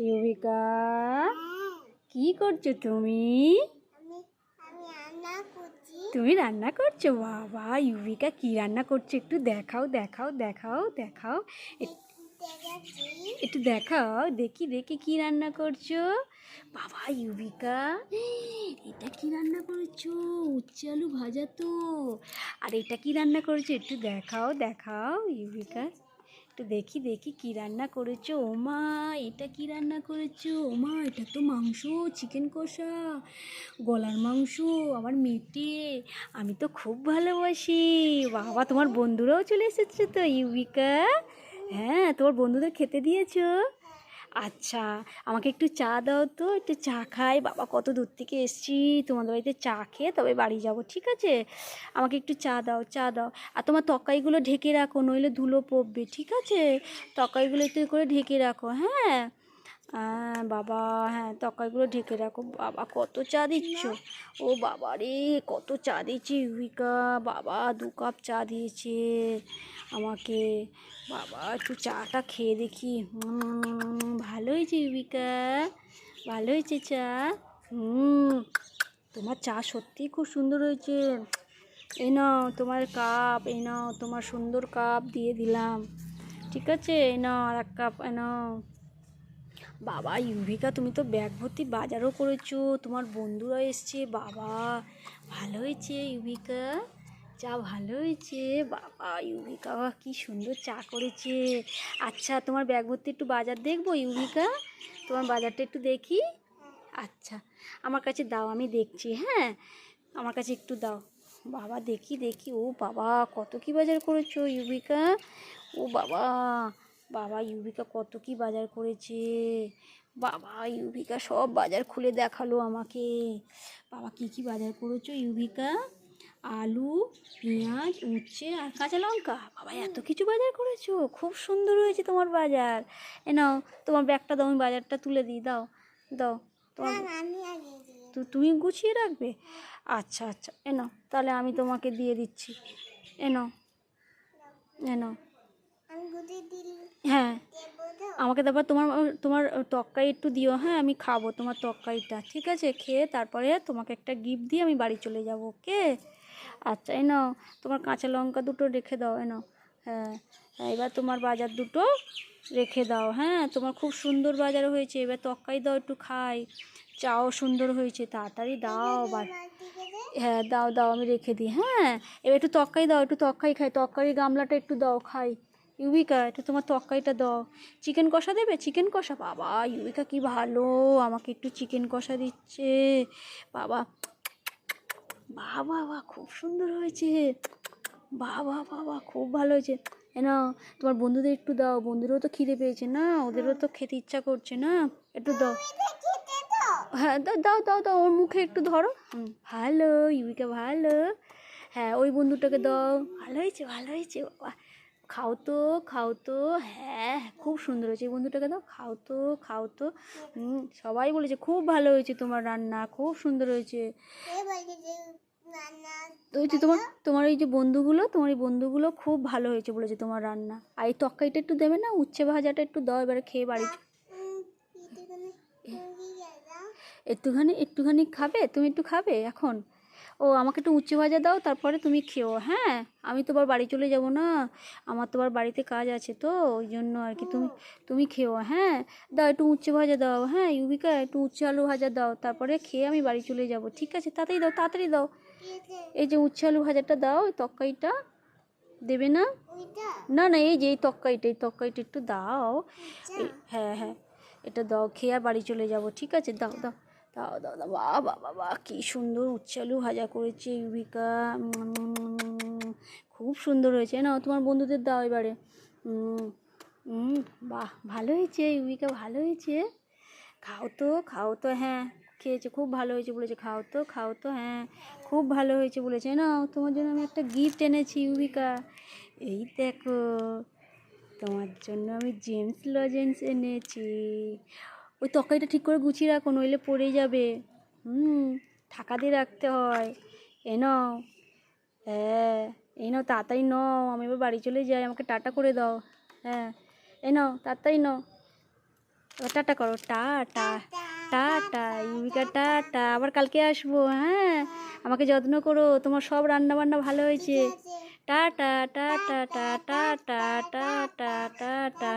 ইউবিকা, কি করছো তুমি? তুমি রান্না করছো? বাবা, ইউবিকা কি রান্না করছো? একটু দেখাও দেখাও দেখাও দেখাও, একটু দেখাও, দেখি দেখি কি রান্না করছো। বাবা ইউবিকা, এটা কি রান্না করেছো? উচ্ছে আলু ভাজা তো। আর এটা কি রান্না করেছো? একটু দেখাও দেখাও ইউবিকা, একটু দেখি দেখি কি রান্না করেছো। ওমা, এটা কি রান্না করেছো? ওমা, এটা তো মাংস, চিকেন কষা, গলার মাংস, আমার মেটে। আমি তো খুব ভালোবাসি। বাবা, তোমার বন্ধুরাও চলে এসেছে তো ইউবিকা? হ্যাঁ, তোমার বন্ধুদের খেতে দিয়েছো? আচ্ছা, আমাকে একটু চা দাও তো, একটু চা খাই। বাবা, কত দূর থেকে এসছি, তোমাদের বাড়িতে চা খেয়ে তবে বাড়ি যাব, ঠিক আছে? আমাকে একটু চা দাও, চা দাও। আর তোমার তরকারিগুলো ঢেকে রাখো, নইলে ধুলো পড়বে, ঠিক আছে? তরকারিগুলো একটু করে ঢেকে রাখো, হ্যাঁ। হ্যাঁ বাবা, হ্যাঁ তরকারিগুলো ঢেকে রাখো। বাবা, কত চা দিচ্ছ! ও বাবা রে, কত চা দিয়েছি ইউবিকা। বাবা 2 কাপ চা দিয়েছে আমাকে। বাবা, একটু চাটা খেয়ে দেখি। ভালো হয়েছে ইউবিকা, ভালো হয়েছে চা। তোমার চা সত্যিই খুব সুন্দর হয়েছে। এই নাও তোমার কাপ, এই নাও তোমার সুন্দর কাপ দিয়ে দিলাম, ঠিক আছে? এই নাও আর 1 কাপ, এই নাও। বাবা ইউবিকা, তুমি তো ব্যাগ ভর্তি বাজারও করেছো, তোমার বন্ধুরা এসছে। বাবা, ভালো হয়েছে ইউবিকা, চা ভালো হয়েছে। বাবা ইউবিকা, কি সুন্দর চা করেছে। আচ্ছা, তোমার ব্যাগ ভর্তি একটু বাজার দেখবো ইউবিকা? তোমার বাজারটা একটু দেখি। আচ্ছা, আমার কাছে দাও, আমি দেখছি, হ্যাঁ। আমার কাছে একটু দাও। বাবা, দেখি দেখি। ও বাবা, কত কি বাজার করেছো ইউবিকা? ও বাবা, বাবা ইউবিকা কত কি বাজার করেছে। বাবা ইউবিকা সব বাজার খুলে দেখালো আমাকে। বাবা, কি কি বাজার করেছো ইউবিকা? আলু, পেঁয়াজ, উচ্ছে আর কাঁচা লঙ্কা। বাবা, এত কিছু বাজার করেছো, খুব সুন্দর হয়েছে তোমার বাজার। এ নাও, তোমার ব্যাগটা দাও, আমি বাজারটা তুলে দিই, দাও দাও। তোমার তুমি গুছিয়ে রাখবে? আচ্ছা আচ্ছা, এ নাও, তাহলে আমি তোমাকে দিয়ে দিচ্ছি। এ নাও, এ নাও। হ্যাঁ, আমাকে তারপর তোমার তোমার তরকারি একটু দিও, হ্যাঁ। আমি খাবো তোমার তরকারিটা, ঠিক আছে? খেয়ে তারপরে তোমাকে একটা গিফট দিয়ে আমি বাড়ি চলে যাবো, ওকে? আচ্ছা, এই নাও, তোমার কাঁচা লঙ্কা 2টো রেখে দাও, এ নাও। হ্যাঁ, এবার তোমার বাজার 2টো রেখে দাও, হ্যাঁ। তোমার খুব সুন্দর বাজার হয়েছে, এবার তরকারি দাও, একটু খাই। চাও সুন্দর হয়েছে, তাড়াতাড়ি দাও। হ্যাঁ দাও দাও, আমি রেখে দিই, হ্যাঁ। এবার একটু তরকারি দাও, একটু তরকারি খাই, তরকারি গামলাটা একটু দাও, খাই। ইউবিকা, একটু তোমার তরকারিটা দাও। চিকেন কষা দেবে? চিকেন কষা? বাবা ইউবিকা কি ভালো, আমাকে একটু চিকেন কষা দিচ্ছে। বাবা, বাবা বাহ, খুব সুন্দর হয়েছে। বাবা বাবা, খুব ভালো হয়েছে। না, তোমার বন্ধুদের একটু দাও, বন্ধুরাও তো খিদে পেয়েছে না, ওদেরও তো খেতে ইচ্ছা করছে না, একটু দাও। হ্যাঁ দাও দাও দাও দাও, ওর মুখে একটু ধরো। ভালো ইউবিকা, ভালো। হ্যাঁ, ওই বন্ধুটাকে দাও। ভালো হয়েছে, ভালো হয়েছে। বাবা, খাও তো, খাও তো। হ্যাঁ, খুব সুন্দর হয়েছে। এই বন্ধুটাকে দাও, খাও তো, খাও তো। সবাই বলেছে খুব ভালো হয়েছে তোমার রান্না, খুব সুন্দর হয়েছে। তো ওই যে তোমার তোমার এই যে বন্ধুগুলো, তোমার এই বন্ধুগুলো খুব ভালো হয়েছে বলেছে তোমার রান্না। আর এই তরকারিটা একটু দেবে না? উচ্ছে ভাজাটা একটু দাও, এবারে খেয়ে বাড়ি। একটুখানি একটুখানি খাবে? তুমি একটু খাবে এখন? ও, আমাকে একটু উচ্ছে ভাজা দাও, তারপরে তুমি খেও, হ্যাঁ। আমি তো আবার বাড়ি চলে যাব না, আমার তো আবার বাড়িতে কাজ আছে, তো ওই জন্য আর কি। তুমি তুমি খেও, হ্যাঁ। দাও একটু উচ্ছে ভাজা দাও, হ্যাঁ ইউবিকা, একটু উচ্ছে আলু ভাজা দাও, তারপরে খেয়ে আমি বাড়ি চলে যাব, ঠিক আছে? তাড়াতাড়ি দাও, তাড়াতাড়ি দাও। এই যে উচ্ছে আলু ভাজাটা দাও, এই তরকারিটা দেবে না? না না, এই যে এই তরকারিটা, এই তরকারিটা একটু দাও। হ্যাঁ হ্যাঁ, এটা দাও, খেয়ে আর বাড়ি চলে যাব, ঠিক আছে? দাও দাও দাও দাও দাও। বাহ বাহ বাবা, কী সুন্দর উচ্ছে আলু ভাজা করেছে ইউবিকা। খুব সুন্দর হয়েছে। না, তোমার বন্ধুদের দাও এবারে। বাহ, ভালো হয়েছে ইউবিকা, ভালো হয়েছে। খাও তো, খাও তো। হ্যাঁ, খেয়েছে, খুব ভালো হয়েছে বলেছে। খাও তো, খাও তো। হ্যাঁ, খুব ভালো হয়েছে বলেছে। না, তোমার জন্য আমি একটা গিফট এনেছি ইউবিকা। এই দেখো, তোমার জন্য আমি জেমস লজেন্স এনেছি। ওই তরকারিটা ঠিক করে গুছিয়ে রাখো, নইলে পড়ে যাবে। ঢাকা দিয়ে রাখতে হয়। এ নাও। হ্যাঁ, এই নাও, তাড়াতাড়ি নাও, আমি এবার বাড়ি চলে যাই, আমাকে টাটা করে দাও। হ্যাঁ, এই নাও, তাড়াতাড়ি নাও। এবার টাটা করো, টাটা। টাটা ইউবিকা, টাটা, আবার কালকে আসবো। হ্যাঁ, আমাকে যত্ন করো, তোমার সব রান্না বান্না ভালো হয়েছে। Tata tata tata tata tata tata.